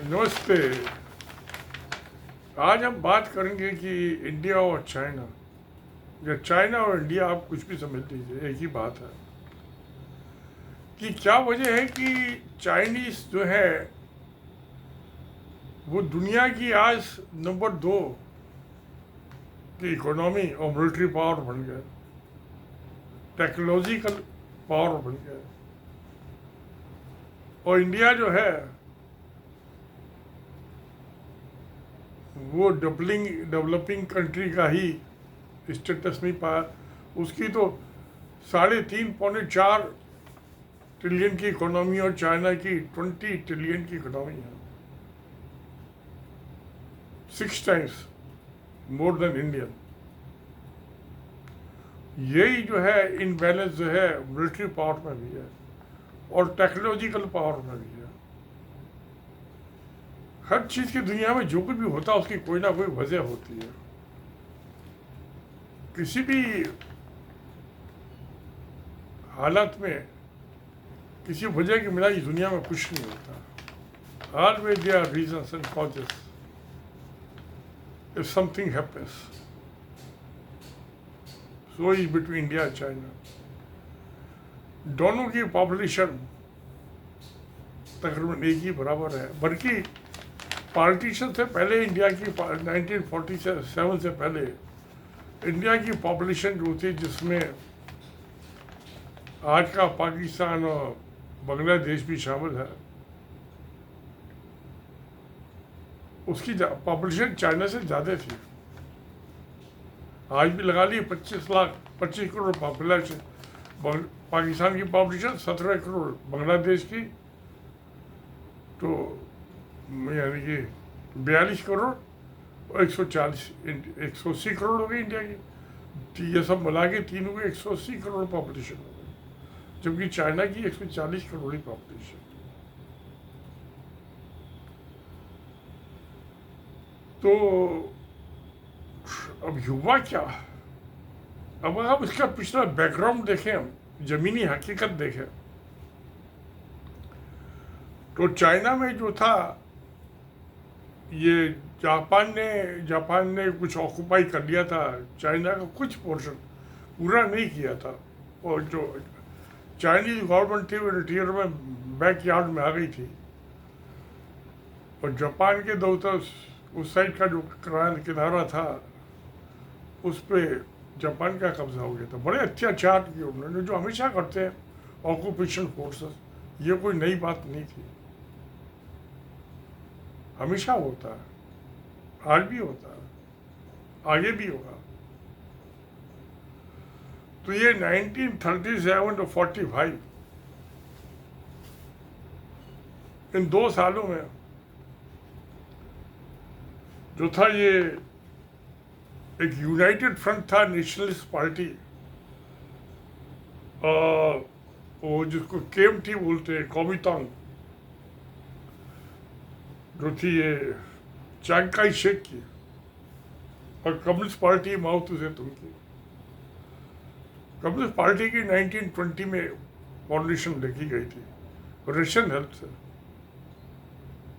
नमस्ते। आज हम बात करेंगे कि इंडिया और चाइना, या चाइना और इंडिया, आप कुछ भी समझ लीजिए, एक ही बात है कि क्या वजह है कि चाइनीज जो है वो दुनिया की आज नंबर 2 की इकोनॉमी और मिलिट्री पावर बन गए, टेक्नोलॉजिकल पावर बन गए, और इंडिया जो है वो डेवलपिंग कंट्री का ही स्टेटस नहीं पाया। उसकी तो 3.5 पौने 4 ट्रिलियन की इकोनॉमी और चाइना की 20 ट्रिलियन की इकोनॉमी है, 6 टाइम्स मोर देन इंडियन। यही जो है इनबैलेंस जो है मिलिट्री पावर में भी है और टेक्नोलॉजिकल पावर में भी है। हर चीज़ की दुनिया में जो कुछ भी होता है उसकी कोई ना कोई वजह होती है। किसी भी हालत में किसी वजह की बिना इस दुनिया में कुछ नहीं होता। Always there are reasons and causes if something happens. So is between India and China. दोनों की पॉपुलेशन तकरीबन एक ही बराबर है, बल्कि पार्टीशन से पहले इंडिया की 1947 से पहले इंडिया की पॉपुलेशन जो थी, जिसमें आज का पाकिस्तान और बांग्लादेश भी शामिल है, उसकी पॉपुलेशन चाइना से ज़्यादा थी। आज भी लगा ली 25 करोड़ पॉपुलेशन। पाकिस्तान की पॉपुलेशन 17 करोड़, बांग्लादेश की तो यानी कि 42 करोड़ और 180 करोड़ हो गई इंडिया की। ये सब मिला के तीनों की 180 करोड़ पॉपुलेशन हो गई, जबकि चाइना की 140 करोड़ ही पॉपुलेशन। तो अब युवा क्या, अब आप इसका पिछला बैकग्राउंड देखें, हम जमीनी हकीकत देखें, तो चाइना में जो था, ये जापान ने कुछ ऑक्युपाई कर लिया था, चाइना का कुछ पोर्शन पूरा नहीं किया था, और जो चाइनीज गवर्नमेंट थी वो इंटीरियर में बैकयार्ड में आ गई थी, और जापान के दो तो उस साइड का जो किनारा था उस पर जापान का कब्जा हो गया था। बड़े अत्याचार किए उन्होंने, जो हमेशा करते हैं ऑक्यूपेशन फोर्सेस। ये कोई नई बात नहीं थी, हमेशा होता है, आज भी होता है, आगे भी होगा। तो ये 1937 to 45, इन 2 सालों में जो था, ये एक यूनाइटेड फ्रंट था, नेशनलिस्ट पार्टी, वो जिसको KMT बोलते हैं, कॉमितांग, जो थी ये चांग काई शेक की, और कम्युनिस्ट पार्टी माओ तुसे तुम की। कम्युनिस्ट पार्टी की 1920 में फाउंडेशन लिखी गई थी रशियन हेल्प से।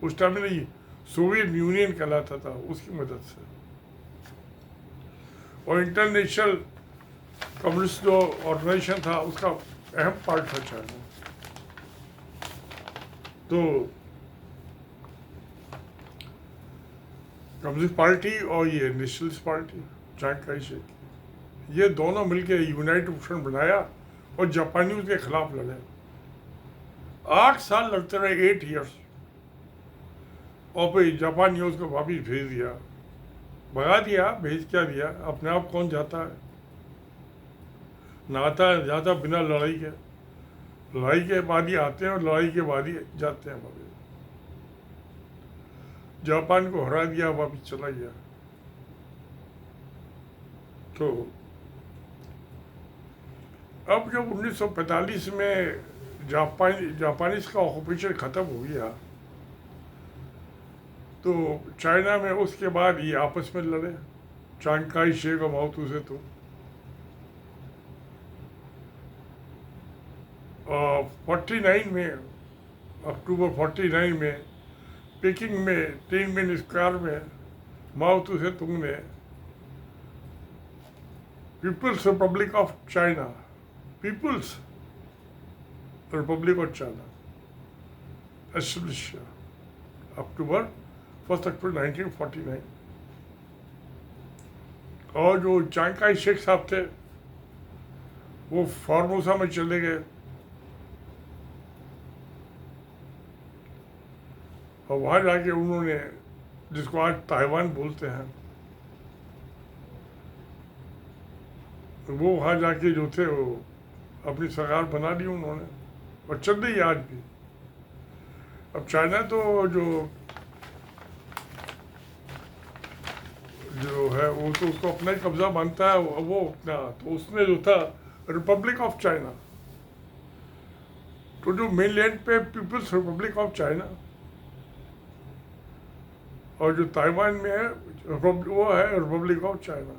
उस टाइम में नहीं, सोवियत यूनियन कहलाता था, उसकी मदद से। और इंटरनेशनल कम्युनिस्ट जो ऑर्गेनाइजेशन था उसका अहम पार्ट था चाइना। तो कम्युनिस्ट पार्टी और ये नेशनलिस्ट पार्टी चांग काई शेक, ये दोनों मिलकर यूनाइटेड फ्रंट बनाया और जापानियों के खिलाफ लड़े। 8 साल लड़ते रहे, 8 ईयर्स, और फिर जापानियों उसको वापिस भेज दिया, भगा दिया। भेज क्या दिया, अपने आप कौन जाता है, ना आता जाता बिना लड़ाई के। लड़ाई के बाद ही आते हैं और लड़ाई के बाद ही जाते हैं वापिस। जापान को हरा दिया, वापिस चला गया। तो अब जब 1945 में जापानीज का ऑक्यूपेशन ख़त्म हो गया, तो चाइना में उसके बाद ये आपस में लड़े, चांग काई शेक और माओ तुसे तुम। 49 में, अक्टूबर 49 में पेकिंग में तिनमिन स्क्वायर में माओ तुसे तुंग ने people's republic of China, people's republic of China establish October 1 October 1949। और जो चांग काई शेख साहब थे वो फॉर्मोसा में चले गए और वहाँ जाके उन्होंने, जिसको आज ताइवान बोलते हैं, वो वहाँ जाके जो थे वो अपनी सरकार बना ली उन्होंने और चल रही है आज भी। अब चाइना तो जो है वो तो उसको अपना ही कब्जा मानता है वो अपना, तो उसने जो था रिपब्लिक ऑफ चाइना, तो जो मेनलैंड पे पीपल्स रिपब्लिक ऑफ चाइना और जो ताइवान में है वो है रिपब्लिक ऑफ चाइना।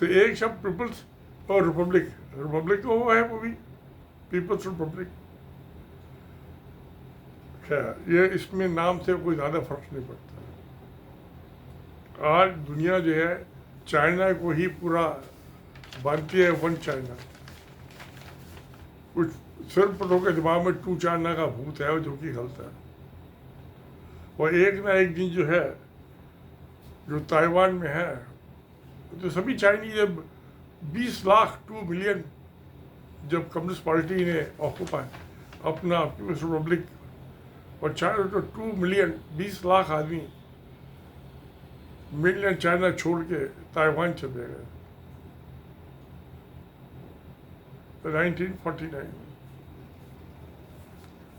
तो एक शब्द पीपल्स और रिपब्लिक, रिपब्लिक तो वो है वो भी पीपल्स रिपब्लिक। खैर ये इसमें नाम से कोई ज़्यादा फर्क नहीं पड़ता। आज दुनिया जो है चाइना को ही पूरा मानती है, वन चाइना। कुछ सिर्फ लोगों के दिमाग में टू चाइना का भूत है जो कि गलत है। और एक ना एक दिन जो है जो ताइवान में है तो सभी चाइनीज 20 लाख 2 मिलियन जब कम्युनिस्ट पार्टी ने ऑक्यूपाई अपना पीपल्स रिपब्लिक, और चाइना तो 2 मिलियन 20 लाख आदमी मिलियन चाइना छोड़ के ताइवान चले गए 1949 में,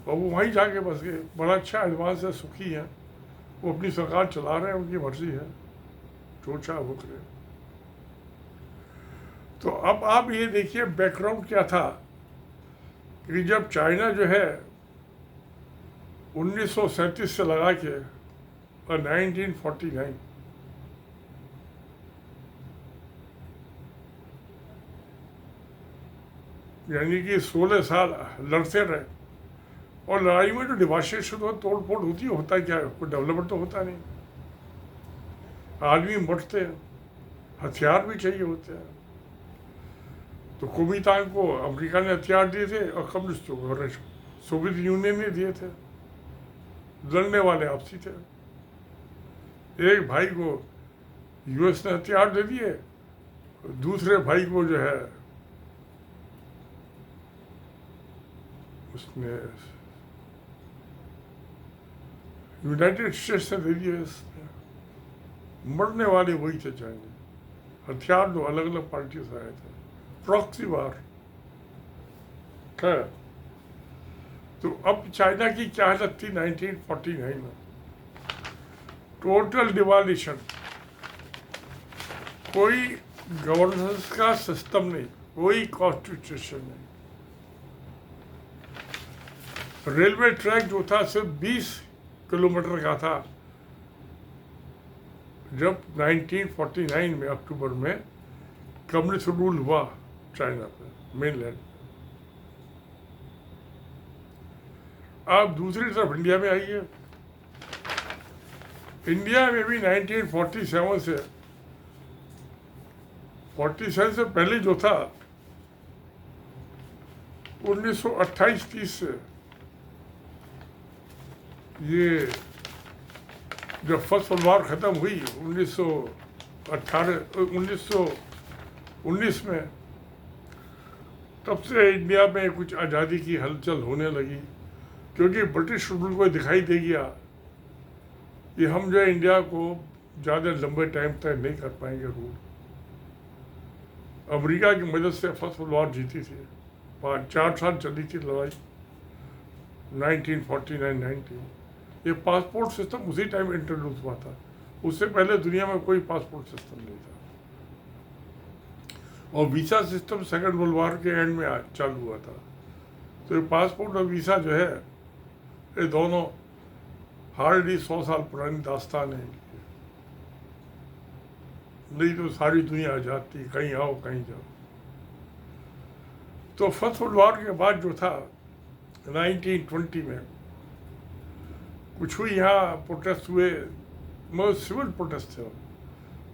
और वो वहीं जाके बस गए। बड़ा अच्छा एडवांस है, सुखी है, वो अपनी सरकार चला रहे हैं, उनकी मर्जी है, जो चाहे वो करे। तो अब आप ये देखिए बैकग्राउंड क्या था कि जब चाइना जो है 1937 से लगा के और 1949 यानी कि 16 साल लड़ते रहे, और लड़ाई में जो डिवास्टेशन हो, तोड़ फोड़ होती है, होता क्या है, कोई डेवलपमेंट तो होता नहीं, आदमी मरते हैं, हथियार भी चाहिए होते हैं। तो कुमितांग को अमेरिका ने हथियार दिए थे और कम्युनिस्टों को सोवियत यूनियन ने दिए थे, लड़ने वाले आपसी थे। एक भाई को यूएस ने हथियार दे दिए, दूसरे भाई को जो है उसने यूनाइटेड स्टेट्स ने दे दिए। मरने वाले वही थे चाइना, हथियार दो अलग अलग पार्टियों से आए थे, प्रॉक्सी वार। खैर तो अब चाइना की क्या हालत थी 1949 में, टोटल डिवाल्यूशन, कोई गवर्नेंस का सिस्टम नहीं, कोई कॉन्स्टिट्यूशन नहीं, रेलवे ट्रैक जो था सिर्फ 20 किलोमीटर का था जब 1949 में अक्टूबर में कम्युनिस्ट रूल हुआ चाइना पे मेनलैंड। आप दूसरी तरफ इंडिया में आइए, इंडिया में भी 1947 से 47 से पहले जो था 1928-30 से ये जब फर्स्ट वर्ल्ड वॉर ख़त्म हुई 1919 में, तब से इंडिया में कुछ आज़ादी की हलचल होने लगी, क्योंकि ब्रिटिश रूल को दिखाई दे गया कि हम जो है इंडिया को ज़्यादा लंबे टाइम तक नहीं कर पाएंगे रूल। अमेरिका की मदद से फर्स्ट वर्ल्ड वॉर जीती थी, 4 साल चली थी लड़ाई 1949-90। ये पासपोर्ट सिस्टम उसी टाइम इंट्रोड्यूस हुआ था, उससे पहले दुनिया में कोई पासपोर्ट सिस्टम नहीं था, और visa system second world war के एंड में चालू हुआ था। तो ये पासपोर्ट और वीज़ा जो है ये दोनों हार्डली 100 साल पुरानी दास्तान है, नहीं तो सारी दुनिया आज़ाद थी, कहीं आओ कहीं जाओ। तो फर्स्ट वर्ल्ड वॉर के बाद जो था 1920 में कुछ ही यहाँ प्रोटेस्ट हुए, मगर सिविल प्रोटेस्ट थे,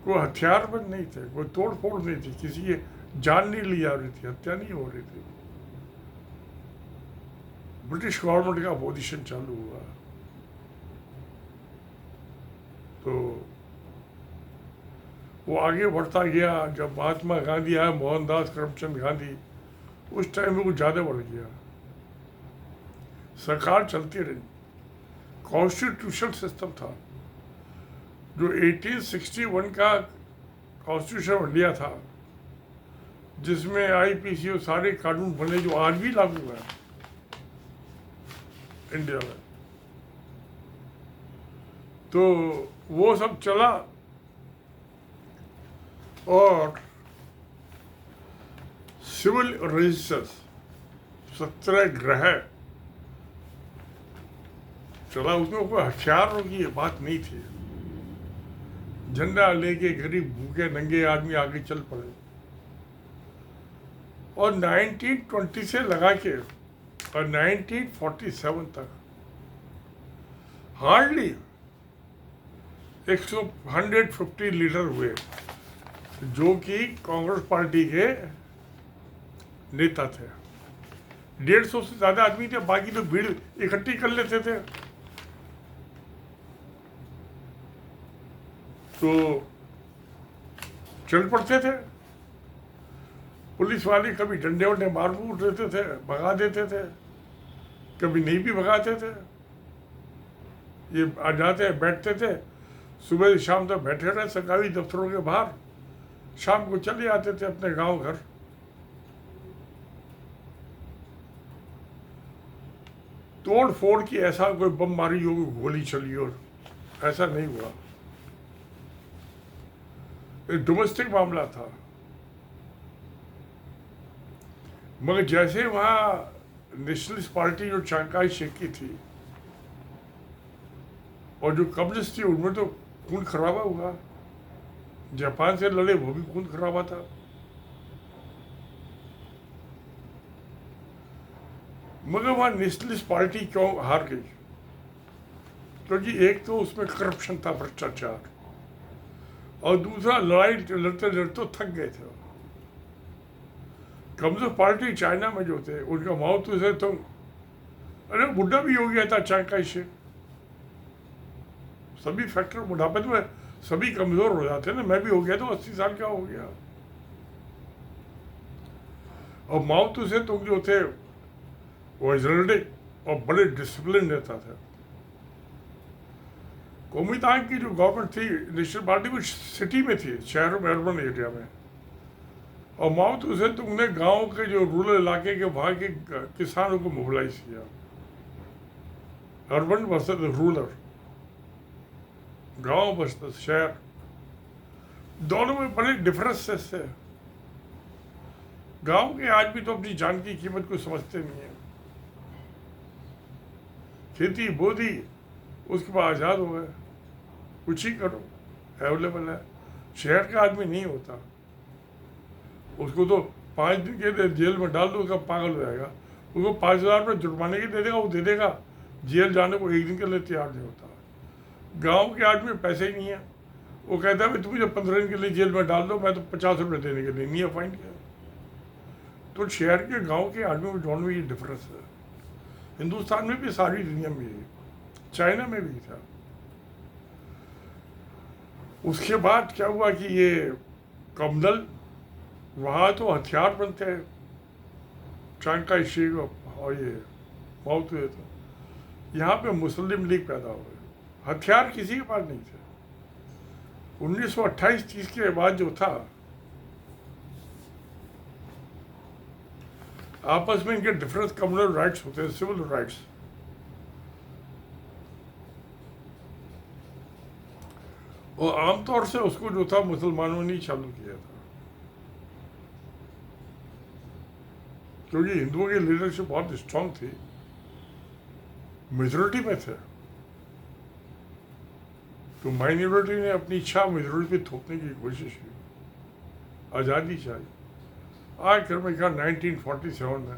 कोई हथियारबंद नहीं थे, कोई तोड़ फोड़ नहीं थी, किसी की जान नहीं ली जा रही थी, हत्या नहीं हो रही थी। ब्रिटिश गवर्नमेंट का अपोजिशन चालू हुआ तो वो आगे बढ़ता गया। जब महात्मा गांधी आए, मोहनदास करमचंद गांधी, उस टाइम में कुछ ज़्यादा बढ़ गया। सरकार चलती रही, कॉन्स्टिट्यूशनल सिस्टम था जो 1861 का कॉन्स्टिट्यूशन बन लिया था, जिसमें आईपीसी और सारे कानून बने जो आज भी लागू है इंडिया में। तो वो सब चला और सिविल रेजिस्टेंस, सत्याग्रह चला। उसमें कोई हथियारों की बात नहीं थी, झंडा लेके गरीब भूखे नंगे आदमी आगे चल पड़े। और 1920 से लगा के और 1947 तक हार्डली 150 लीडर हुए जो कि कांग्रेस पार्टी के नेता थे। 150 से ज्यादा आदमी थे, बाकी तो भीड़ इकट्ठी कर लेते थे। तो चल पड़ते थे। पुलिस वाले कभी डंडे वंडे मार मूर देते थे, भगा देते थे, कभी नहीं भी भगाते थे। ये आ जाते बैठते थे, सुबह से शाम तक बैठे रहे सरकारी दफ्तरों के बाहर, शाम को चले आते थे अपने गांव घर। तोड़ फोड़ की ऐसा कोई बम मारी हो, गोली चली हो, ऐसा नहीं हुआ। एक डोमेस्टिक मामला था। मगर जैसे वहां नेशनलिस्ट पार्टी जो चांग काई शेक की थी और जो कम्युनिस्ट थी, उनमें तो खून खराबा हुआ। जापान से लड़े, वो भी खून खराबा था। मगर वहां नेशनलिस्ट पार्टी क्यों हार गई? क्योंकि एक तो उसमें करप्शन था, भ्रष्टाचार, और दूसरा लड़ाई लड़ते लड़ते थक गए थे। कम्युनिस्ट पार्टी चाइना में जो थे, उनका माओ से तो अरे बुढ़ा भी हो गया था चांग काई शेक। सभी फैक्टर बुढ़ापे में सभी कमजोर हो जाते हैं ना। मैं भी हो गया तो 80 साल का हो गया। और माओ से तो जो थे वो एनर्जेटिक और बड़े डिसिप्लिन नेता थे। कोमितांग की जो गवर्नमेंट थी, नेशनल पार्टी कुछ सिटी में थी, शहरों में, अर्बन एरिया में। और माओ से तुमने गांव के जो रूरल इलाके के वहां के किसानों को मोबिलाइज किया, अर्बन वर्सेस रूरल, गांव वर्सेस शहर, दोनों में बड़े डिफरेंसेस है। गांव के आदमी तो अपनी जान की कीमत को समझते नहीं है। खेती बो दी, उसके बाद आज़ाद हो गए, कुछ ही करो, अवेलेबल है। शहर का आदमी नहीं होता, उसको तो 5 दिन के लिए जेल में डाल दो, उसका पागल हो जाएगा। उसको 5,000 रुपये जुर्माने के दे देगा, वो दे देगा। जेल जाने को 1 दिन के लिए तैयार नहीं होता। गांव के आदमी पैसे ही नहीं है, वो कहता है तुम मुझे 15 दिन के लिए जेल में डाल दो, मैं तो 50 रुपये देने के लिए नहीं है फाइन किया। तो शहर के गांव के आदमी में दोनों में ये डिफरेंस है। हिंदुस्तान में भी, सारी दुनिया में भी, चाइना में भी था। उसके बाद क्या हुआ कि ये कमदल, वहाँ तो हथियार बनते हैं, चांग काई शेक और ये माओ से। तो यहाँ पे मुस्लिम लीग पैदा हो गई, हथियार किसी के पास नहीं थे। 1928-30 के बाद जो था, आपस में इनके डिफरेंस कम्युनल राइट्स होते हैं, सिविल राइट्स। और आमतौर से उसको जो था मुसलमानों ने चालू किया था, क्योंकि हिंदुओं की लीडरशिप बहुत स्ट्रांग थी, मेजोरिटी में थे। तो माइनॉरिटी ने अपनी इच्छा मेजोरिटी पे थोपने की कोशिश की, आज़ादी चाहिए। आखिर में क्या 1947 में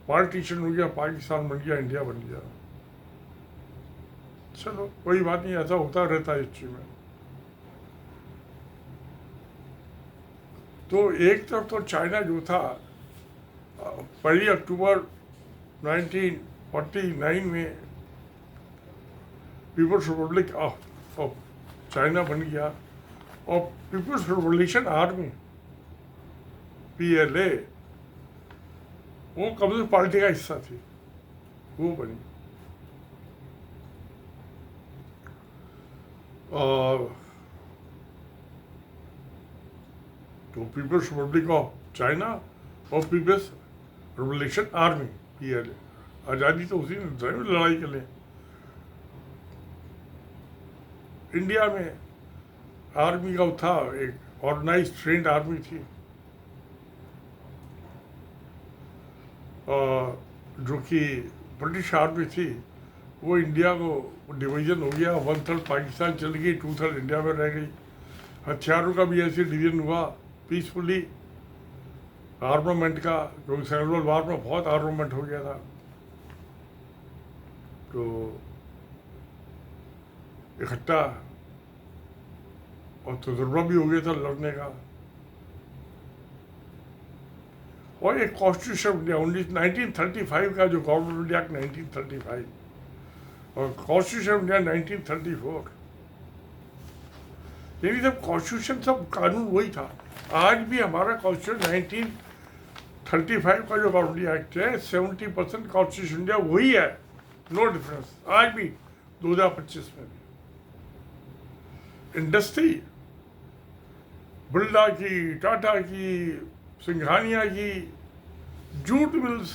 पार्टीशन हो गया, पाकिस्तान बन गया, इंडिया बन गया। चलो कोई बात नहीं, ऐसा होता रहता है हिस्ट्री में। तो एक तरफ तो चाइना जो था 1 अक्टूबर 1949 में पीपल्स रिपब्लिक ऑफ चाइना बन गया, और पीपल्स रिवोल्यूशन आर्मी PLA वो कम्युनिस्ट पार्टी का हिस्सा थी, वो बनी। और तो पीपल्स रिपब्लिक ऑफ चाइना और पीपल्स रिवोल्यूशन आर्मी PLA, आज़ादी तो उसी ने लड़ाई के लिए। इंडिया में आर्मी का था, एक ऑर्गेनाइज ट्रेंड आर्मी थी, जो कि ब्रिटिश आर्मी थी। वो इंडिया को डिवीज़न हो गया, 1/3 पाकिस्तान चली गई, 2/3 इंडिया में रह गई। हथियारों का भी ऐसे डिवीज़न हुआ पीसफुली, आर्मामेंट का, क्योंकि सेकेंड वर्ल्ड वॉर में बहुत आर्मामेंट हो गया था, तो इकट्ठा और तजुर्बा भी हो गया था लड़ने का। और एक कॉन्स्टिट्यूशन इंडिया 1935 का जो गवर्नमेंट इंडिया एक्ट 1935 और कॉन्स्टिट्यूशन इंडिया 1934, यही सब कॉन्स्टिट्यूशन, सब कानून वही था। आज भी हमारा कॉन्स्टिट्यूशन 1935 का जो गवर्नमेंट इंडिया एक्ट है, 70% कॉन्स्टिट्यूशन इंडिया वही है, नो डिफरेंस। आज भी 2025 में भी इंडस्ट्री बिरला की, टाटा की, सिंघानिया की, जूट मिल्स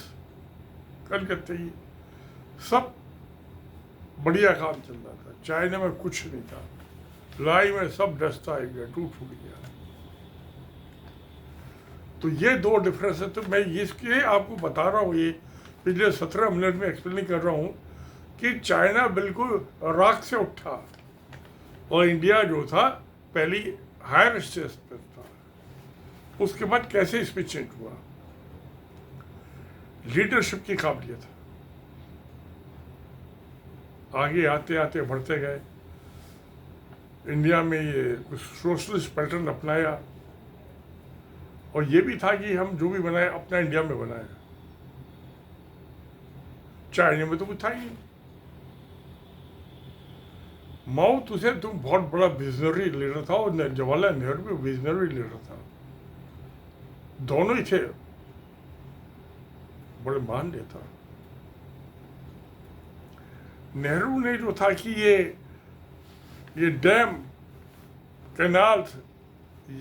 कलकत्ते की, सब बढ़िया काम चल रहा था। चाइना में कुछ नहीं था, लाई में सब डस्ता ही गया, टूट गया। तो ये दो डिफरेंस है। तो मैं इसके आपको बता रहा हूँ, ये पिछले 17 मिनट में एक्सप्लेन कर रहा हूँ कि चाइना बिल्कुल राख से उठा और इंडिया जो था पहली हायर स्टेज पर था। उसके बाद कैसे इसमें चेंज हुआ, लीडरशिप की काबिलियत, आगे आते आते बढ़ते गए। इंडिया में ये कुछ सोशलिस्ट पैटर्न अपनाया, और ये भी था कि हम जो भी बनाए अपना इंडिया में बनाए। चाइना में तो कुछ था ही नहीं। माओ तुसे तुम बहुत बड़ा विजनरी लीडर था, और जवाहरलाल नेहरू भी विजनरी लीडर था, दोनों ही थे, बड़े महान नेता। नेहरू ने जो था कि ये डैम, कैनाल,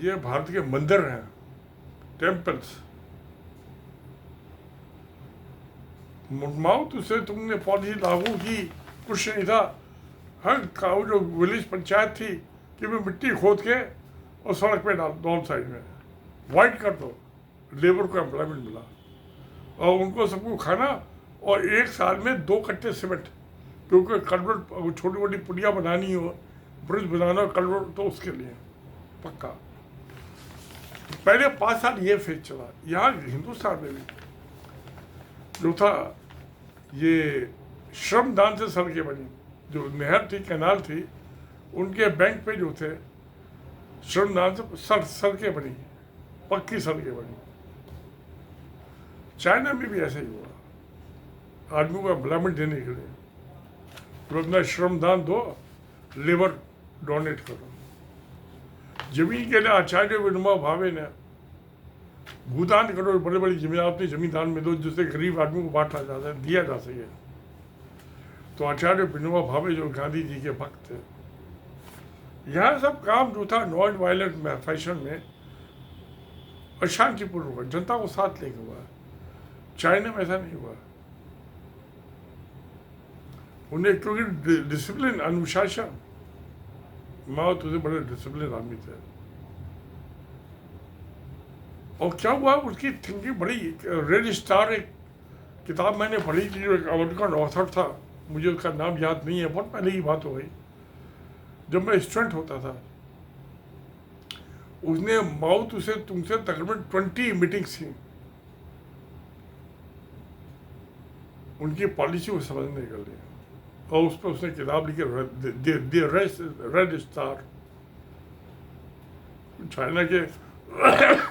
ये भारत के मंदिर हैं, टेम्पल्स। माओ तुसे तुमने पॉलिसी लागू की, कुछ नहीं था। हर गाँव जो विलेज पंचायत थी कि मैं मिट्टी खोद के और सड़क पे डाल दो, साइड में वाइट कर दो, लेबर को एम्प्लॉयमेंट मिला, और उनको सबको खाना, और 1 साल में 2 कट्टे सीमेंट, क्योंकि कलवर्ट, छोटी मोटी पुलिया बनानी हो, ब्रिज बनाना हो, कलवर्ट, तो उसके लिए पक्का। पहले 5 साल ये फेज चला। यहाँ हिंदुस्तान में भी जो था, ये श्रमदान से सड़कें बनी, जो नहर थी, कैनाल थी, उनके बैंक पे जो थे, श्रमदान से सड़कें बनी, पक्की सड़कें बनी। चाइना में भी ऐसा ही हुआ, आदमी को एम्प्लॉयमेंट देने के लिए, तो अपना श्रमदान दो, लेबर डोनेट करो। जमीन के लिए आचार्य विनोबा भावे ने भूदान करो, बड़े बड़ी जमीन अपनी जमींदान में दो, जिससे गरीब आदमी को बांटा जा सके, दिया जा सके। तो आचार्य विनोबा भावे जो गांधी जी के भक्त थे, यहाँ सब काम जो था नॉन वायलेंट फैशन में अशांतिपूर्ण हुआ, जनता को साथ लेके हुआ। चाइना में ऐसा नहीं हुआ। उन्हें क्योंकि डिसिप्लिन, अनुशासन, माओ तुझे बड़े डिसिप्लिन आदमी थे। और क्या हुआ, उसकी थिंकिंग बड़ी। रेड स्टार एक किताब मैंने पढ़ी थी, जो एक अमेरिकन ऑथर था, मुझे उसका नाम याद नहीं है, बहुत पहले की बात हो गई, जब मैं स्टूडेंट होता था। उसने माओ तुझे तुमसे तकरीबन 20 मीटिंग्स थी उनकी पॉलिसी को समझने के लिए, और उस पर उसने किताब लिखी रेड स्टार। चाइना के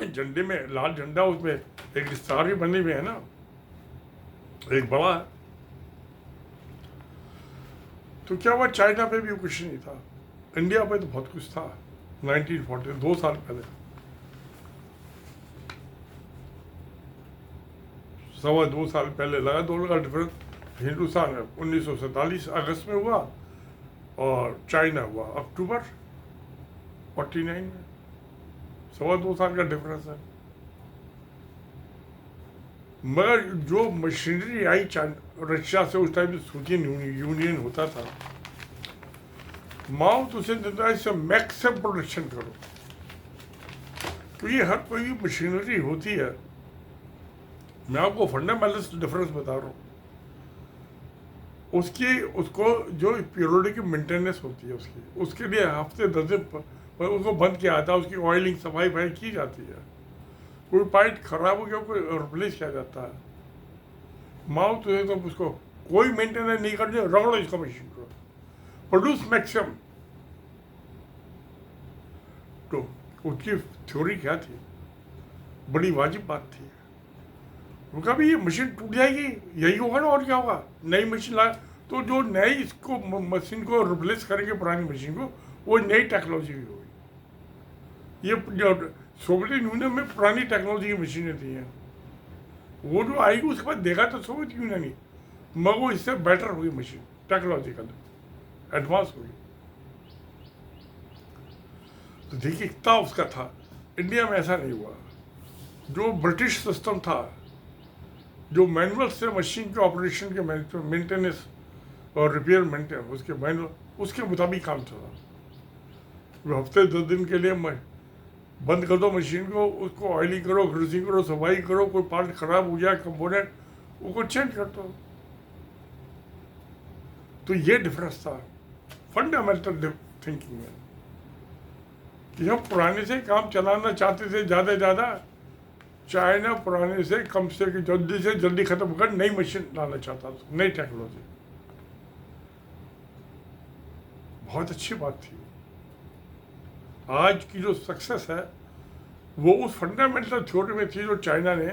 झंडे में लाल झंडा, उसमें एक स्टार भी बने हुए है ना, एक बड़ा है। तो क्या हुआ, चाइना पे भी कुछ नहीं था, इंडिया पे तो बहुत कुछ था। 1940 2 साल पहले, 2.25 साल पहले लगा, दोनों का डिफरेंस। हिंदुस्तान 1947 अगस्त में हुआ और चाइना हुआ अक्टूबर 49 में। 2.25 साल का डिफरेंस है। मगर जो मशीनरी आई रशिया से, उस टाइम सोवियत यूनियन होता था, माओ तुझे से मैक्सिमम प्रोडक्शन करो, क्योंकि हर कोई मशीनरी होती है। मैं आपको फंडामेंटल डिफरेंस बता रहा हूँ। उसको जो पीरियड की मेंटेनेंस होती है उसके लिए हफ्ते 10 दिन पर उसको बंद किया जाता है, उसकी ऑयलिंग सफाई की जाती है। कोई पाइप खराब हो गया, कोई रिप्लेस किया जाता है। माओ तुझे तो उसको कोई मेंटेनेंस नहीं करनी, रगड़ो इसका मशीन को, प्रोड्यूस मैक्सिमम। तो उसकी थ्योरी क्या थी, बड़ी वाजिब बात थी। उनका भी ये मशीन टूट जाएगी, यही होगा ना, और क्या होगा। नई मशीन ला तो जो नई इसको मशीन को रिप्लेस करेंगे पुरानी मशीन को, वो नई टेक्नोलॉजी की होगी। ये सोवियत यूनियन में पुरानी टेक्नोलॉजी की मशीनें थी हैं, वो जो आएगी उसके बाद देखा तो सोवियत यूनियन ही, मगर वो इससे बेटर होगी मशीन, टेक्नोलॉजिकल एडवांस होगी। तो देखिए कितना उसका था। इंडिया में ऐसा नहीं हुआ। जो ब्रिटिश सिस्टम था, जो मैनुअल से मशीन के ऑपरेशन के मेंटेनेंस और रिपेयर मेंटेन उसके मैनुअल, उसके मुताबिक काम चला। हफ्ते 10 दिन के लिए बंद कर दो मशीन को, उसको ऑयलिंग करो, ग्रीसिंग करो, सफाई करो, कोई पार्ट खराब हो जाए कंपोनेंट, उसको चेंज कर दो। तो ये डिफरेंस था फंडामेंटल थिंकिंग में, कि हम पुराने से काम चलाना चाहते थे ज़्यादा से ज़्यादा। चाइना पुराने से जल्दी खत्म कर नई मशीन लाना चाहता था, नई टेक्नोलॉजी। बहुत अच्छी बात थी। आज की जो सक्सेस है वो उस फंडामेंटल थ्योरी में थी जो चाइना ने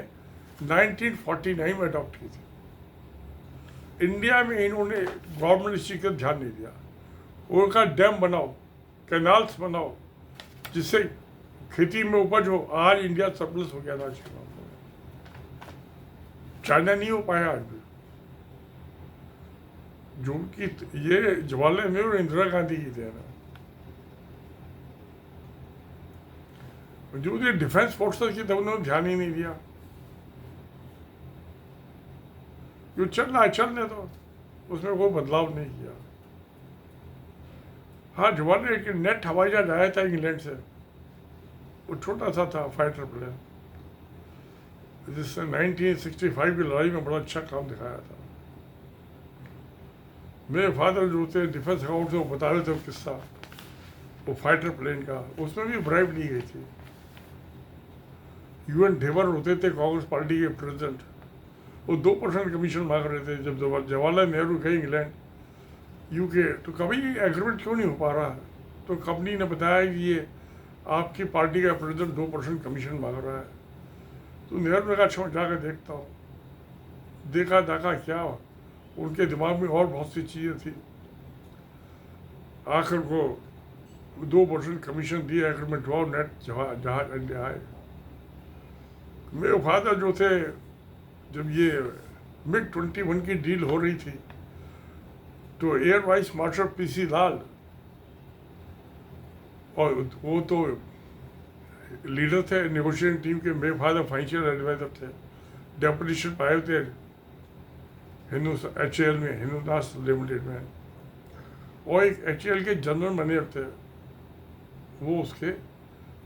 1949 में अडॉप्ट की थी। इंडिया में इन्होंने गवर्नमेंट इस चीज़ का ध्यान नहीं दिया। उनका डैम बनाओ, कैनाल्स बनाओ, जिससे खेती में उपज हो। आज इंडिया सरप्लस हो गया था आज के मामले में, चाइना नहीं हो पाया आज भी। जो कि ये जवाहरलाल नेहरू और इंदिरा गांधी की देन है। जो ये डिफेंस फोर्सेस की तब उन्होंने ध्यान ही नहीं दिया। जो चल रहा है चलने दो, उसमें कोई बदलाव नहीं किया। हाँ, जवाहरलाल एक नेट हवाई जहाज आया था इंग्लैंड से, वो छोटा सा था फाइटर प्लेन, जिसने 1965 की लड़ाई में बड़ा अच्छा काम दिखाया था। मेरे फादर जो थे डिफेंस अकाउंट से, वो बता रहे थे वो किस्सा, वो फाइटर प्लेन का। उसमें भी ब्राइब ली गई थी। UN ढेबर होते थे कांग्रेस पार्टी के प्रेसिडेंट, वो 2% कमीशन मांग रहे थे। जब जवाहरलाल नेहरू गए इंग्लैंड UK, तो कभी एग्रीमेंट क्यों नहीं हो पा रहा है, तो कंपनी ने बताया कि ये आपकी पार्टी का प्रेसिडेंट 2% कमीशन मांग रहा है। तो नेहरू ने कहा अच्छा जाकर देखता हूँ। देखा क्या, उनके दिमाग में और बहुत सी चीज़ें थी। आखिर को 2% कमीशन दिया, एग्रीमेंट हुआ, नेट जहाज इंडिया आए। मेरे फादर जो थे, जब ये MiG-21 की डील हो रही थी, तो एयर वाइस मार्शल PC लाल, और वो तो लीडर थे नेगोशिएटिंग टीम के, मेरे फादर फाइनेंशियल एडवाइजर थे। डेपुटेशन पाए थे HAL में, हिंदुदास लिमिटेड में, और एक HAL के जनरल मैनेजर थे। वो उसके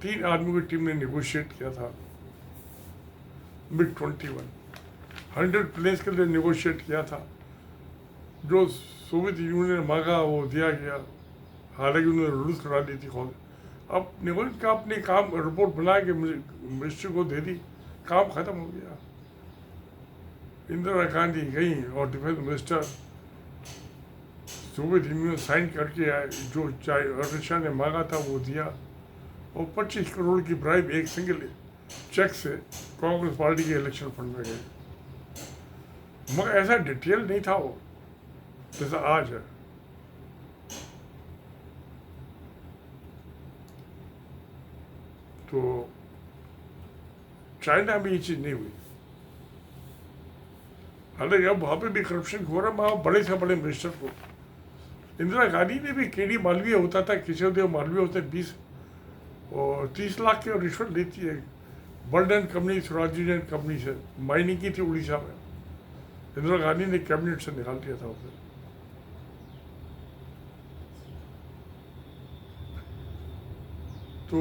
3 आदमियों की टीम ने नेगोशिएट किया था MiG-21 100 प्लेन्स के लिए नेगोशिएट किया था। जो सोवियत यूनियन ने मांगा वो दिया गया, हालांकि उन्होंने रूल्स करा दी थी खोल। अब नेगोशिएट का अपने काम रिपोर्ट बना के मिनिस्ट्री को दे दी, काम खत्म हो गया। इंदिरा गांधी गई और defence minister Soviet Union sign करके आए, जो रशिया ने मांगा था वो दिया, और 25 करोड़ की ब्राइब एक सिंगल चेक से कांग्रेस पार्टी के इलेक्शन फंड में गए। मगर ऐसा डिटेल नहीं था वो जैसा आज है। तो चाइना में ये चीज़ नहीं हुई। हालांकि अब वहाँ पे भी करप्शन हो रहा है, वहाँ बड़े से बड़े मिनिस्टर को। इंदिरा गांधी ने भी केडी मालवीय होता था, केशव देव मालवीय होते 20 और 30 लाख की रिश्वत लेती है बर्डन कंपनी, स्वराज कंपनी से माइनिंग की थी उड़ीसा में। इंदिरा गांधी ने कैबिनेट से निकाल दिया था उसे। तो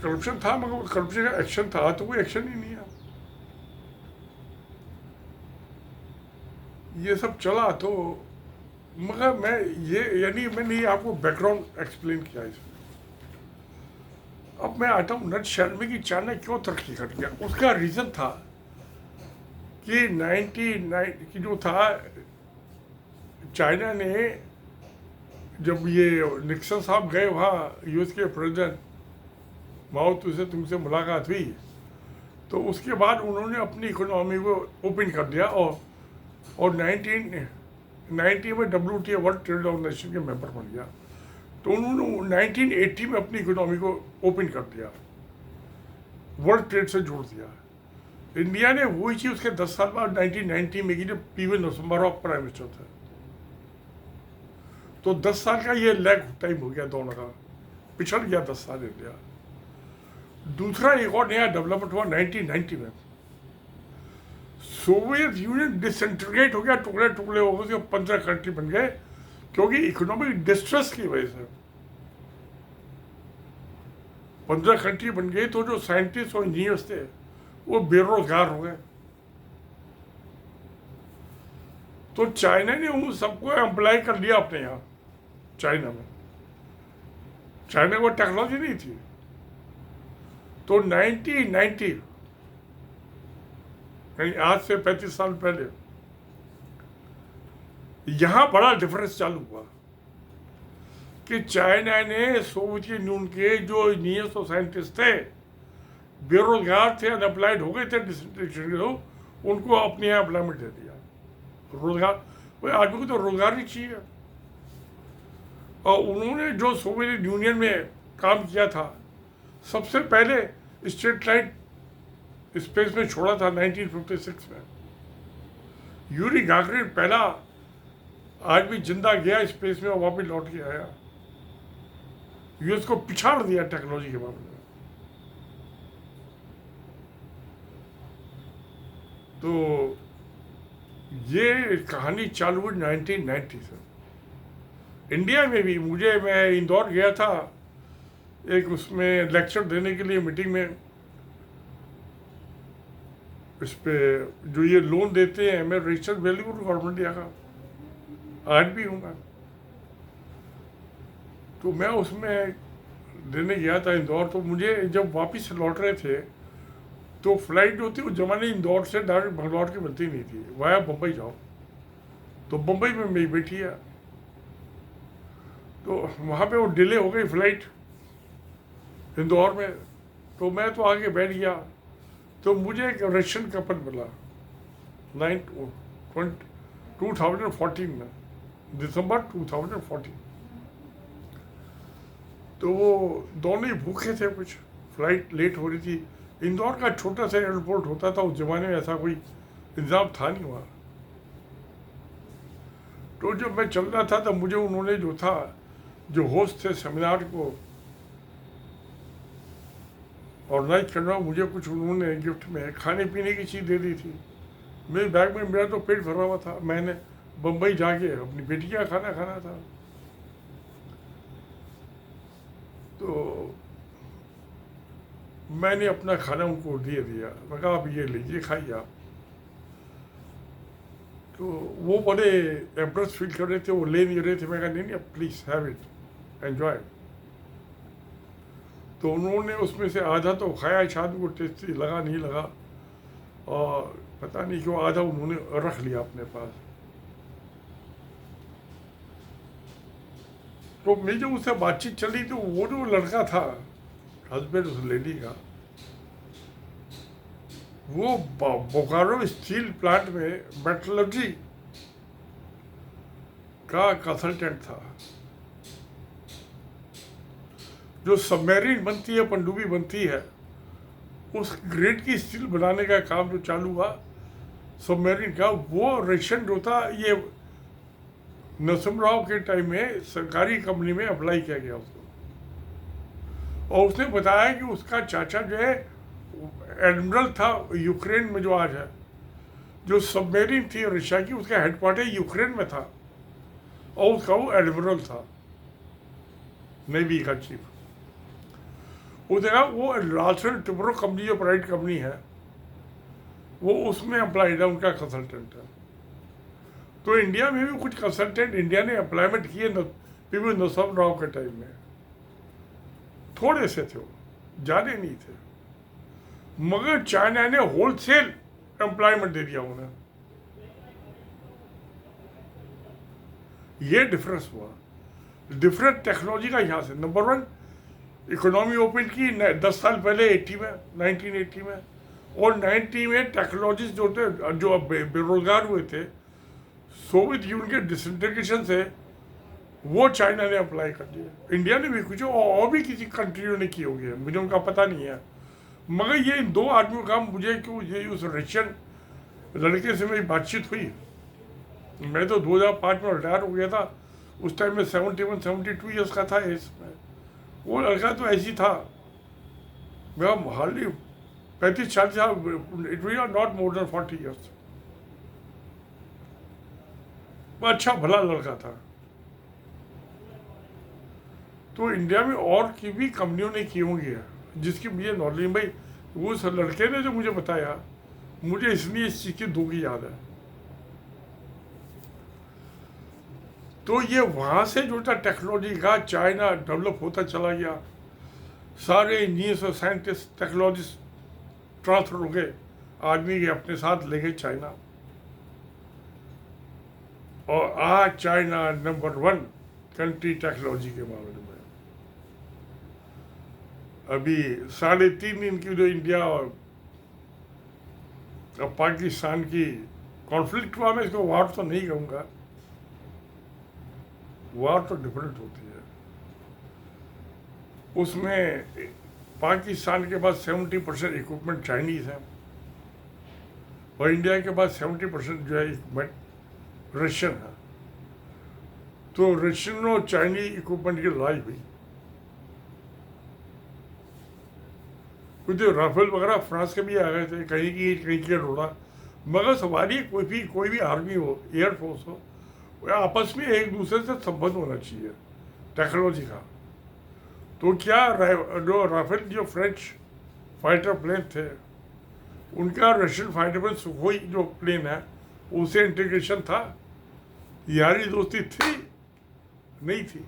करप्शन था, मगर करप्शन का एक्शन था तो कोई एक्शन ही नहीं है। ये सब चला तो, मगर मैं ये यानी मैंने आपको बैकग्राउंड एक्सप्लेन किया इसमें। अब मैं आता हूँ नट शहर में कि चाइना क्यों तरक्की कर गया। उसका रीज़न था कि 99 की जो था, चाइना ने जब ये निक्सन साहब गए वहाँ, यूएस के प्रेसिडेंट माओ से तुमसे मुलाकात हुई, तो उसके बाद उन्होंने अपनी इकोनॉमी को ओपन कर दिया और 1990 में WTO वर्ल्ड ट्रेड ऑर्गेनाइजेशन के मेंबर बन गया। तो उन्होंने 1980 में अपनी इकोनॉमी को ओपन कर दिया, वर्ल्ड ट्रेड से जोड़ दिया। इंडिया ने वही चीज़ उसके 10 साल बाद 1990 में की, जब PV नरसिम्हा प्राइम मिनिस्टर थे। तो 10 साल का ये लैग टाइम हो गया, दोनों का पिछड़ गया 10 साल इंडिया। दूसरा एक और नया डेवलपमेंट हुआ 1990 में, सोवियत यूनियन डिसइंटीग्रेट हो गया, टुकड़े टुकड़े हो गए, 15 कंट्री बन गए, क्योंकि इकोनॉमिक डिस्ट्रेस की वजह से 15 कंट्री बन गई। तो जो साइंटिस्ट और इंजीनियर्स थे वो बेरोजगार हो गए। तो चाइना ने उन सबको एम्प्लॉय कर लिया अपने यहाँ। चाइना में, चाइना को टेक्नोलॉजी नहीं थी। तो 1990 यानी आज से 35 साल पहले यहां बड़ा डिफरेंस चालू हुआ कि चाइना ने सोवियत यूनियन के जो इंजीनियर्स और साइंटिस्ट थे, बेरोजगार थे, अनएम्प्लॉयड हो गए थे, उनको अपने यहाँ एम्प्लॉयमेंट दे दिया। रोजगार, भाई आदमी को तो रोजगार ही चाहिए। और उन्होंने जो सोवियत यूनियन में काम किया था, सबसे पहले स्ट्रेट लाइट स्पेस में छोड़ा था 1956 में। यूरी गागरिन पहला आदमी जिंदा गया स्पेस में और वापस लौट के आया। यूएस को पिछाड़ दिया टेक्नोलॉजी के मामले में। तो ये कहानी चालू हुई 1990 से। इंडिया में भी मैं इंदौर गया था एक उसमें लेक्चर देने के लिए, मीटिंग में, इस पे जो ये लोन देते हैं, मैं रजिस्टर्ड वैल्यू गवर्नमेंट इंडिया का आज भी हूँ मैं। तो मैं उसमें देने गया था इंदौर। तो मुझे जब वापस लौट रहे थे तो फ्लाइट जो थी उस जमाने इंदौर से डायरेक्ट बंगलौर की बनती नहीं थी, वाया बम्बई जाओ। तो बम्बई में मेरी बैठी है, तो वहाँ पे वो डिले हो गई फ्लाइट इंदौर में। तो मैं तो आगे बैठ गया, तो मुझे एक रशियन कपल मिला 2014 में, दिसंबर 2014। तो वो दोनों ही भूखे थे, कुछ फ्लाइट लेट हो रही थी। इंदौर का छोटा सा एयरपोर्ट होता था उस जमाने में, ऐसा कोई इंतजाम था नहीं वहाँ। तो जब मैं चल रहा था तब मुझे उन्होंने जो होस्ट थे सेमिनार को ऑर्गेनाइज करना, मुझे कुछ उन्होंने गिफ्ट में खाने पीने की चीज़ दे दी थी। मेरे बैग में मेरा तो पेट भरा हुआ था, मैंने बम्बई जाके अपनी बेटी का खाना खाना था। तो मैंने अपना खाना उनको दे दिया, मैं कहा आप ये लीजिए, खाइए आप। तो वो बड़े एम्प्रेस फील कर रहे थे, वो ले नहीं रहे थे। मैं कहा नहीं प्लीज़ हैव इट, एंजॉय। तो उन्होंने उसमें से आधा तो खाया, शायद वो टेस्टी लगा नहीं लगा, और पता नहीं क्यों आधा उन्होंने रख लिया अपने पास। तो मेरी जो उससे बातचीत चली तो वो जो लड़का था हस्बैंड उस लेडी का, वो बोकारो स्टील प्लांट में मेटलर्जी का कंसल्टेंट था। जो सबमरीन बनती है, पनडुब्बी बनती है, उस ग्रेड की स्टील बनाने का काम जो चालू हुआ सबमरीन का, वो रशियन जो था, ये नरसिम्हा राव के टाइम में सरकारी कंपनी में अप्लाई किया गया उसको। और उसने बताया कि उसका चाचा जो है एडमिरल था यूक्रेन में, जो आज है, जो सबमरीन थी रशिया की, उसका हेडक्वार्टर यूक्रेन में था, और उसका वो एडमिरल था, नेवी का चीफ। उसने कहा वो लार्सन टुब्रो कंपनी जो प्राइवेट कंपनी है, वो उसमें अप्लाइड है, उनका कंसल्टेंट है। तो इंडिया में भी कुछ कंसल्टेंट इंडिया ने अप्लाइमेंट किए पीवी नरसिम्हा राव के टाइम में, थोड़े से थे, वो ज़्यादा नहीं थे, मगर चाइना ने होलसेल एम्प्लॉयमेंट दे दिया उन्हें। ये डिफरेंस हुआ, डिफरेंट टेक्नोलॉजी का यहाँ से। नंबर वन, इकोनॉमी ओपन की 10 साल पहले 80 में, 1980 में, और 90 में टेक्नोलॉजी जो थे, जो बेरोजगार हुए थे सोवियत यूनियन के डिसइंटीग्रेशन से, वो चाइना ने अप्लाई कर दिया। इंडिया ने भी कुछ और भी किसी कंट्रियों ने की होगी, मुझे उनका पता नहीं है, मगर ये इन दो आदमियों का मुझे क्यों, ये उस रशियन लड़के से मेरी बातचीत हुई। मैं तो 2005 में रिटायर हो गया था, उस टाइम में 71-72 ईयर्स का था इसमें। वो लड़का तो ऐसी था, मेरा हार्डली 35-40 साल, it we are not more than 40 years. वो अच्छा भला लड़का था। तो इंडिया में और की भी कंपनियों ने की होंगी जिसकी मुझे नॉलेज, भाई वो उस लड़के ने जो मुझे बताया, मुझे इसलिए इस चीज़ की दो की याद है। तो ये वहाँ से जो था टेक्नोलॉजी का, चाइना डेवलप होता चला गया, सारे इंजीनियर्स और साइंटिस्ट टेक्नोलॉजिस्ट ट्रांसफर हो गए, आदमी के अपने साथ ले गए चाइना, और आज चाइना नंबर 1 कंट्री टेक्नोलॉजी के मामले में। अभी 3.5 दिन की जो इंडिया और पाकिस्तान की कॉन्फ्लिक्ट हुआ, मैं इसको वार तो नहीं कहूँगा, वार तो डिफरेंट होती है। उसमें पाकिस्तान के पास 70% इक्विपमेंट चाइनीज़ है, और इंडिया के पास 70% जो है इक्विपमेंट रशियन है। तो रशियन और चाइनीज इक्विपमेंट की लड़ाई हुई। कुछ राफेल वगैरह फ्रांस के भी आ गए थे, कहीं की रोड़ा, मगर सवारी कोई भी आर्मी हो, एयरफोर्स हो, आपस में एक दूसरे से संबंध होना चाहिए टेक्नोलॉजी का। तो क्या जो राफेल जो फ्रेंच फाइटर प्लेन थे, उनका रशियन फाइटर प्लेन सुखोई जो प्लेन है, उसे इंटीग्रेशन था, यारी दोस्ती थी नहीं थी।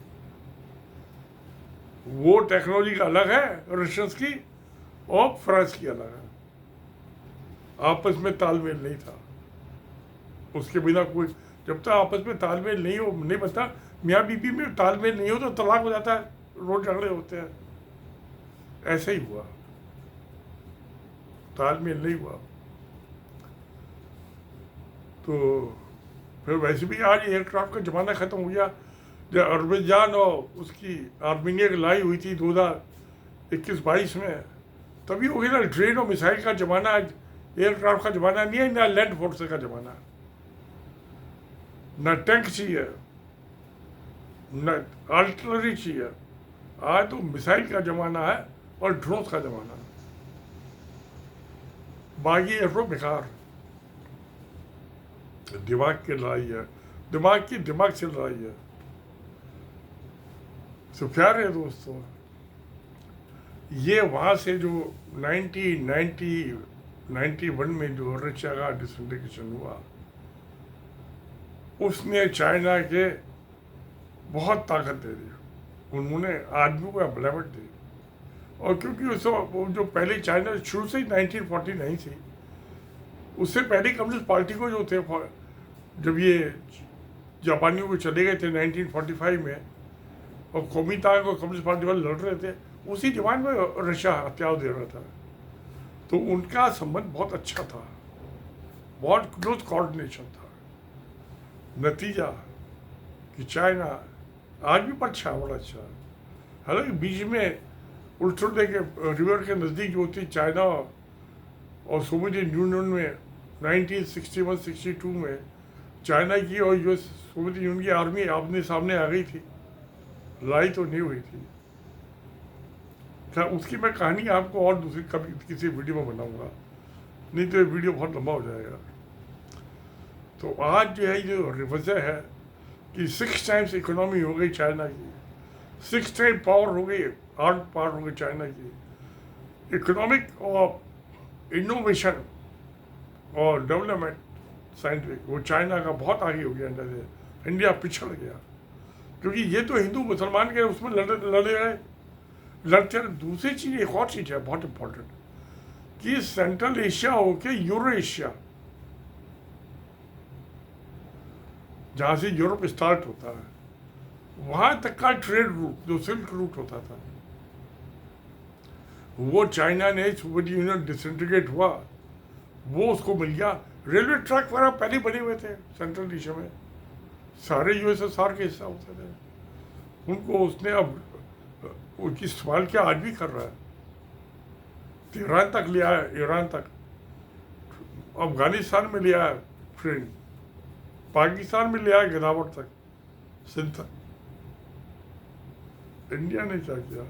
वो टेक्नोलॉजी का अलग है रशियंस की, और फ्रांस की अलग है, आपस में तालमेल नहीं था। उसके बिना कोई, जब तक आपस में तालमेल नहीं बनता, मियाँ बीबी में तालमेल नहीं हो तो तलाक हो जाता है, रोज झगड़े होते हैं। ऐसे ही हुआ, तालमेल नहीं हुआ। तो फिर वैसे भी आज एयरक्राफ्ट का ज़माना ख़त्म हो गया। जब अरबेजान और उसकी आर्मीनिया की लड़ाई हुई थी 2021-22 में, तभी हो गया ना ट्रेन और मिसाइल का ज़माना। आज एयरक्राफ्ट का ज़माना नहीं है, ना लैंड फोर्स का ज़माना, न टैंक चाहिए, न आर्टिलरी चाहिए। आज तो मिसाइल का ज़माना है और ड्रोन्स का ज़माना है। बाकी एयरफ्रो बेकार, दिमाग की लड़ाई है, दिमाग से लड़ाई है। तो प्यार है दोस्तों, ये वहाँ से जो 1991 में जो रशिया का डिसइंटीग्रेशन हुआ, उसने चाइना के बहुत ताकत दे दी, उन्होंने आदमियों को एम्प्लॉयमेंट दी। और क्योंकि उस जो पहले चाइना शुरू से ही 1949 थी, उससे पहले कम्युनिस्ट पार्टी को जो थे, जब ये जापानियों को चले गए थे 1945 में, और कोमितांग और कम्युनिस्ट पार्टी वाले लड़ रहे थे, उसी डिमांड में रशिया हथियार दे रहा था। तो उनका संबंध बहुत अच्छा था, बहुत क्लोज कोऑर्डिनेशन था। नतीजा कि चाइना आज भी अच्छा, बड़ा अच्छा। हालांकि बीच में उल्टे के रिवर के नज़दीक जो थी चाइना और सोवियत यूनियन में 1961-62 में चाइना की और यूएस सोवियत यूनियन की आर्मी आमने सामने आ गई थी, लड़ाई तो नहीं हुई थी। उसकी मैं कहानी आपको और दूसरी कभी किसी वीडियो में बनाऊंगा, नहीं तो ये वीडियो बहुत लंबा हो जाएगा। तो आज जो है ये वजह है कि 6 टाइम्स इकोनॉमी हो गई चाइना की, 6 टाइम पावर हो गई, हार्ड पावर हो गई चाइना की। इकोनॉमिक और इनोवेशन और डेवलपमेंट साइंटिफिक वो चाइना का बहुत आगे हो गया इंडिया से। इंडिया पिछड़ गया क्योंकि ये तो हिंदू मुसलमान के उसमें लड़े रहे लड़ते रहे। दूसरी चीज़, एक और चीज़ है बहुत इम्पोर्टेंट, कि सेंट्रल एशिया होके यूरो एशिया, जहाँ से यूरोप स्टार्ट होता है, वहाँ तक का ट्रेड रूट जो सिल्क रूट होता था, वो चाइना ने सोवियत यूनियन डिसइंटीग्रेट हुआ, वो उसको मिल गया। रेलवे ट्रैक वगैरह पहले बने हुए थे सेंट्रल एशिया में, सारे यूएसएसआर के हिस्सा होते थे। उनको उसने अब उनकी इस्तेमाल क्या आज भी कर रहा है, ईरान तक लिया है, ईरान तक, अफगानिस्तान में लिया है ट्रेन, पाकिस्तान में लिया है गिलावट तक, सिंध तक। इंडिया ने क्या किया,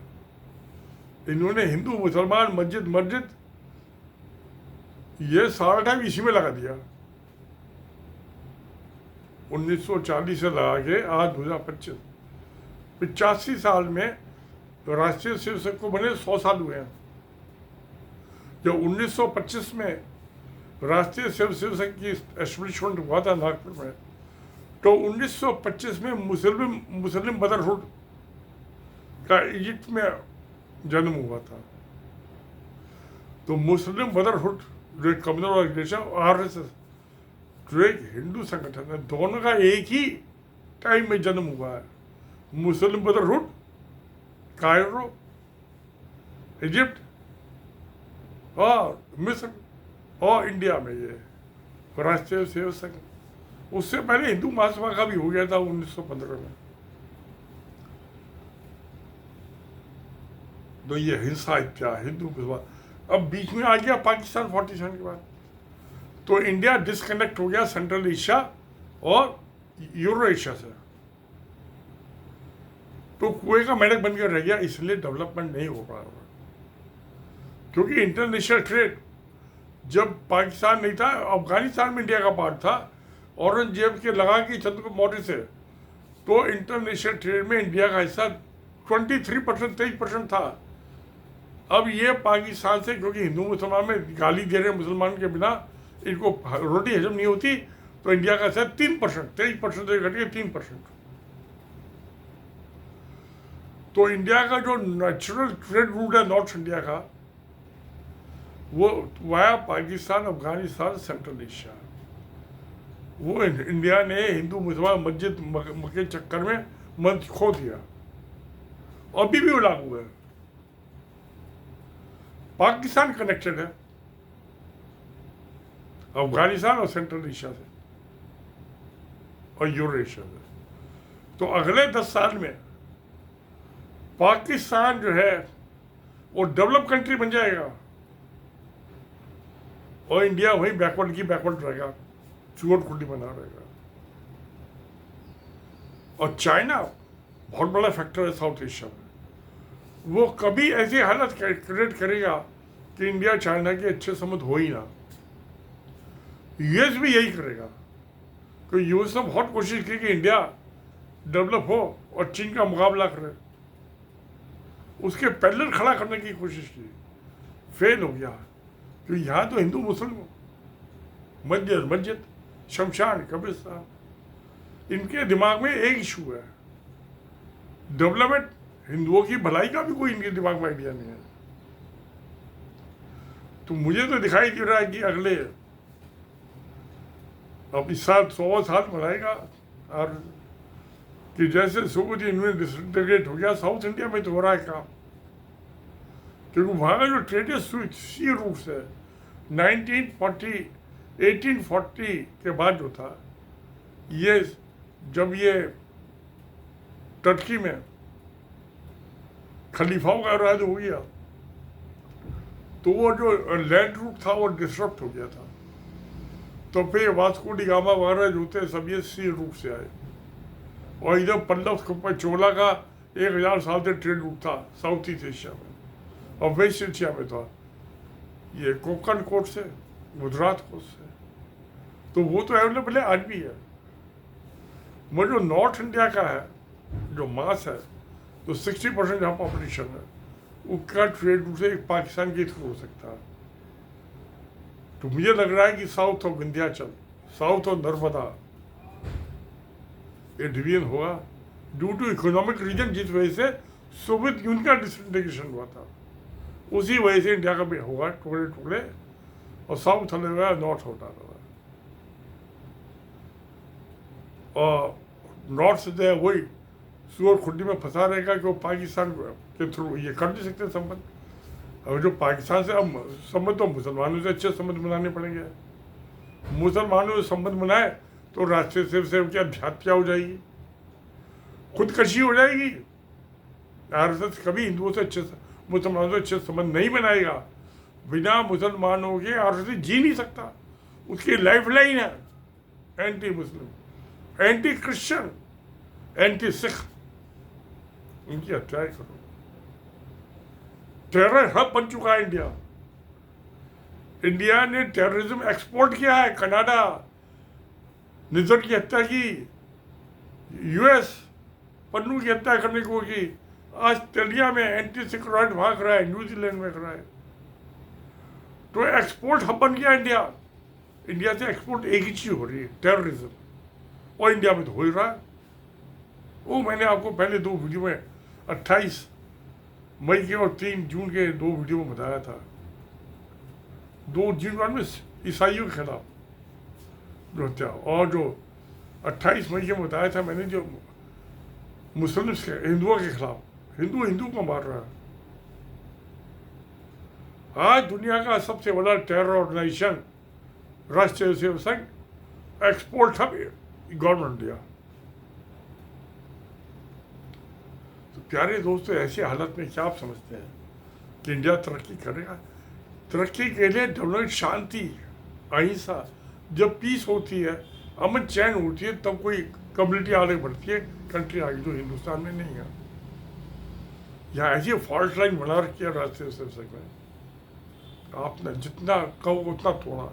इन्होंने हिंदू मुसलमान मस्जिद मस्जिद ये सारा टाइम इसी में लगा दिया। 1940 से लगा के आज 2025, 85 साल में राष्ट्रीय शिव संघ को बने 100 साल हुए हैं। जब 1925 में राष्ट्रीय शिव संघ की एस्टेब्लिशमेंट हुआ था नागपुर में, तो 1925 में मुस्लिम ब्रदरहुड का इजिप्ट में जन्म हुआ था। तो मुस्लिम ब्रदरहुड जो एक कम्युनल ऑर्गेनाइजेशन, आरएसएस जो एक हिंदू संगठन है, दोनों का एक ही टाइम में जन्म हुआ है। मुस्लिम ब्रदरहुड कायरो इजिप्ट और मिस्र और इंडिया में ये राष्ट्रीय सेवा संघ। उससे पहले हिंदू महासभा का भी हो गया था 1915 में। तो ये हिंसा इत्या हिंदू मुसलमान, अब बीच में आ गया पाकिस्तान 47 के बाद, तो इंडिया डिस्कनेक्ट हो गया सेंट्रल एशिया और यूरो एशिया से, तो कुएं का मेंढक बनकर रह गया। इसलिए डेवलपमेंट नहीं हो पा रहा, क्योंकि इंटरनेशनल ट्रेड जब पाकिस्तान नहीं था, अफगानिस्तान में इंडिया का पार्ट था, औरंगजेब के लगा के चंद्रगुप्त मौर्य से, तो इंटरनेशनल ट्रेड में इंडिया का हिस्सा 23%, 23% था। अब ये पाकिस्तान से, क्योंकि हिंदू मुसलमान में गाली दे रहे मुसलमान के बिना, इनको रोटी हजम नहीं होती, तो इंडिया का हिस्सा 3%, 23% से घट के 3%। तो इंडिया का जो नेचुरल ट्रेड रूट है नॉर्थ इंडिया का, वो via Pakistan, Afghanistan, central Asia, वो इंडिया ने हिंदू मुसलमान मस्जिद के चक्कर में मन खो दिया। अभी भी वो लागू है। पाकिस्तान कनेक्टेड है अफगानिस्तान और सेंट्रल एशिया से और यूरो एशिया से। तो अगले 10 साल में पाकिस्तान जो है वो डेवलप कंट्री बन जाएगा और इंडिया वही बैकवर्ड की बैकवर्ड रहेगा, चूहट खुली बना रहेगा। और चाइना बहुत बड़ा फैक्टर है साउथ एशिया में, वो कभी ऐसी हालत क्रिएट करेगा कि इंडिया चाइना के अच्छे संबंध हो ही ना। यूएस भी यही करेगा, क्योंकि यूएस ने बहुत कोशिश की कि इंडिया डेवलप हो और चीन का मुकाबला करे, उसके पैरेलल खड़ा करने की कोशिश की, फेल हो गया। क्योंकि यहाँ तो हिंदू मुस्लिम, मस्जिद, शमशान, कब्रिस्तान, इनके दिमाग में एक इशू है, डेवलपमेंट, हिंदुओं की भलाई का भी कोई इनके दिमाग में आइडिया नहीं है। तो मुझे तो दिखाई दे रहा है कि अगले अब इस साल 100 साल मनाएगा और कि जैसे सोवियत यूनियन डिसइंटीग्रेट हो गया, साउथ इंडिया में तो हो रहा है काम, क्योंकि वहाँ का जो ट्रेड है सी रूट से 1840 के बाद जो था, ये जब ये टर्की में खलीफाओं का राज हो गया तो वो जो लैंड रूट था वो डिसरप्ट हो गया था। तो फिर वास्को डी गामा वगैरह जो थे सब ये सी रूट से आए, और इधर पल्लव चोला का 1000 साल से ट्रेड रूट था साउथ ईस्ट एशिया में, और वेस्ट एशिया में था ये कोंकण कोस्ट से, गुजरात कोस्ट से, तो वो तो अवेलेबल है, आज भी है। वो जो नॉर्थ इंडिया का है जो मास है, तो 60% जहाँ पॉपुलेशन है उसका ट्रेड रूट से पाकिस्तान के थ्रू हो सकता है। तो मुझे लग रहा है कि south of Vindhyachal, south of Narmada, ये डिवीजन होगा ड्यू टू इकोनॉमिक रीजन, जिस वजह से सोवियत यूनियन का डिसइंटीग्रेशन हुआ था, उसी वजह से इंडिया का भी होगा टुकड़े टुकड़े, और साउथ होगा नॉर्थ होता होगा, और नॉर्थ से वही सुअर खुड्डी में फंसा रहेगा कि वो पाकिस्तान के थ्रू ये कर नहीं सकते संबंध। और जो पाकिस्तान से अब संबंध, तो मुसलमानों से अच्छे संबंध बनाने पड़ेंगे। मुसलमानों से संबंध बनाए तो राष्ट्रीय सेव की अध्यात्म हो जाएगी, खुदकशी हो जाएगी। आरएसएस कभी हिंदुओं से अच्छे, मुसलमानों से अच्छे संबंध नहीं बनाएगा। बिना मुसलमानों के आरएसएस जी नहीं सकता, उसकी लाइफ लाइन है anti Muslim, anti Christian, anti Sikh, इनकी हत्याएं करो। टेरर हब बन चुका है इंडिया। इंडिया ने टेररिज्म एक्सपोर्ट किया है, कनाडा निजर की हत्या की, यूएस पन्नू की हत्या करने को की, ऑस्ट्रेलिया में एंटी सिक्योरिटी वहां करा है, न्यूजीलैंड में करा है। तो एक्सपोर्ट हब बन गया इंडिया। इंडिया से एक्सपोर्ट एक ही चीज हो रही है, टेररिज्म, और इंडिया में तो हो ही रहा है। वो मैंने आपको पहले 2 वीडियो में 28 मई के और 3 जून के 2 वीडियो में बताया था। 2 जून में ईसाइयों के खिलाफ जो हत्या, और जो 28 मई के में बताया था मैंने जो मुस्लिम हिंदुओं के खिलाफ, हिंदू को मार रहा है। आज दुनिया का सबसे बड़ा टेरर ऑर्गेनाइजेशन राष्ट्रीय सेवा संघ, एक्सपोर्ट हब गवर्नमेंट इंडिया। तो प्यारे दोस्तों, ऐसी हालत में क्या आप समझते हैं कि इंडिया तरक्की करेगा? तरक्की के लिए डेवलपमेंट, शांति, अहिंसा, जब पीस होती है, अमन चैन होती है, तब कोई कम्युनिटी आगे बढ़ती है, कंट्री आगे, जो हिंदुस्तान में नहीं है। यहाँ ऐसी फॉल्ट लाइन बना रखी है राष्ट्रीय सेवा संघ में, आपने जितना कहो उतना तोड़ा।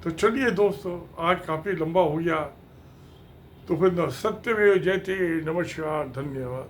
तो चलिए दोस्तों, आज काफ़ी लंबा हो गया, तो फिर सत्यमेव जयते, नमस्कार, धन्यवाद।